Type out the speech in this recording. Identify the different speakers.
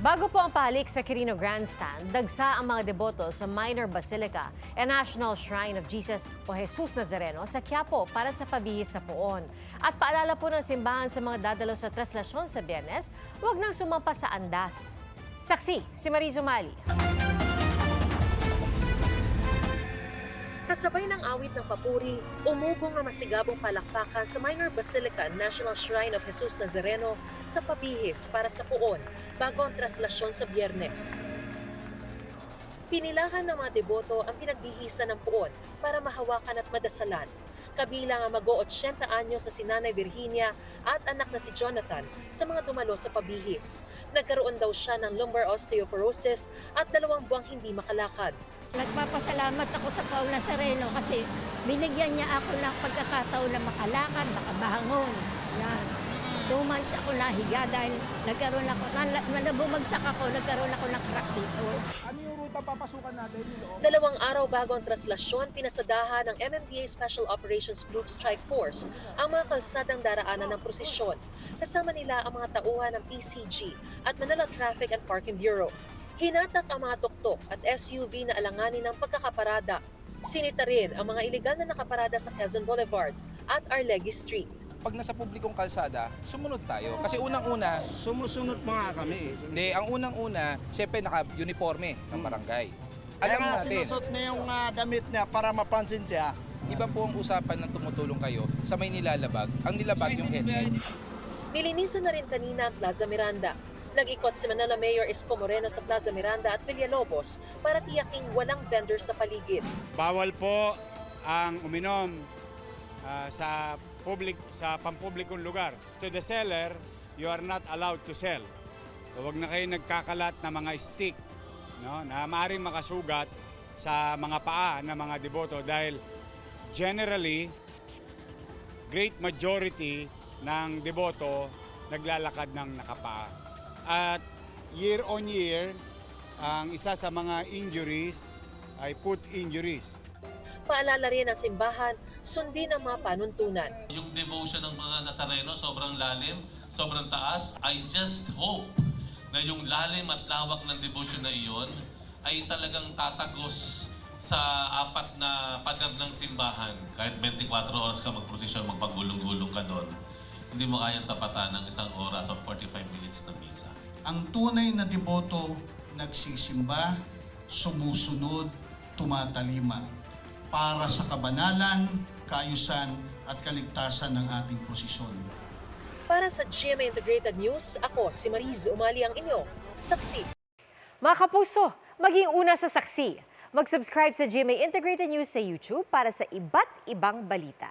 Speaker 1: Bago po ang pahalik sa Quirino Grandstand, dagsa ang mga deboto sa Minor Basilica and National Shrine of Jesus o Jesus Nazareno sa Quiapo para sa pabihis sa puon. At paalala po ng simbahan sa mga dadalo sa traslasyon sa Biyernes, huwag nang sumampa sa andas. Saksi, si Mariz Umali.
Speaker 2: Kasabay ng awit ng papuri, umugong ang masigabong palakpakan sa Minor Basilica National Shrine of Jesus Nazareno sa pabihis para sa puon bago ang traslasyon sa Biyernes. Pinilahan ng mga deboto ang pinagbihisan ng puon para mahawakan at madasalan. Kabilang ang mag-o-80 anyos sa si Nanay Virginia at anak na si Jonathan sa mga dumalo sa pabihis. Nagkaroon daw siya ng lumbar osteoporosis at 2 buwang hindi makalakad.
Speaker 3: Nagpapasalamat ako sa Paul Nazareno kasi binigyan niya ako ng pagkakataon na makalakad, makabangon. Yan. 2 months ako nahiga dahil nagkaroon ako ng crack dito.
Speaker 4: Ano yung ruta papasukan natin?
Speaker 2: 2 araw bago ang traslasyon, pinasadahan ng MMDA Special Operations Group Strike Force ang mga kalsadang daraanan ng prosesyon. Kasama nila ang mga tauhan ng PCG at Manila Traffic and Parking Bureau. Hinatak ang mga tuktok at SUV na alanganin ng pagkakaparada. Sinita rin ang mga iligal na nakaparada sa Quezon Boulevard at Arlegui Street.
Speaker 5: Pag nasa publikong kalsada, sumunod tayo. Kasi unang-una,
Speaker 4: Sumusunod mga kami.
Speaker 5: hindi, ang unang-una, syempre naka-uniforme ng barangay.
Speaker 4: Kaya
Speaker 5: Alam
Speaker 4: nga
Speaker 5: natin,
Speaker 4: sinusot niya yung damit niya para mapansin siya.
Speaker 5: iba po ang usapan ng tumutulong kayo sa may nilalabag. Ang nilabag yung helmet.
Speaker 2: Nilinisan na rin kanina ang Plaza Miranda. Nag-ikot si Manila Mayor Isko Moreno sa Plaza Miranda at Villalobos para tiyaking walang vendors sa paligid.
Speaker 6: Bawal po ang uminom sa pampublikong lugar. To the seller, you are not allowed to sell. So, huwag na kayo nagkakalat na mga stick, no, na maaaring makasugat sa mga paa ng mga deboto dahil generally, great majority ng deboto naglalakad ng nakapaa. At year on year, ang isa sa mga injuries ay foot injuries.
Speaker 2: Paalala rin ng simbahan, sundin ang mga panuntunan.
Speaker 7: Yung devotion ng mga Nazareno sobrang lalim, sobrang taas. I just hope na yung lalim at lawak ng devotion na iyon ay talagang tatagos sa 4 na pader ng simbahan. Kahit 24 oras ka magprosesyon, magpagulong-gulong ka doon, hindi mo kayang tapatan ng 1 oras o 45 minutes na misa.
Speaker 8: Ang tunay na deboto, nagsisimba, sumusunod, tumatalima para sa kabanalan, kaayusan at kaligtasan ng ating prosesyon.
Speaker 2: Para sa GMA Integrated News, ako si Mariz Umali ang inyong saksi.
Speaker 1: Mga kapuso, maging una sa saksi. Mag-subscribe sa GMA Integrated News sa YouTube para sa iba't ibang balita.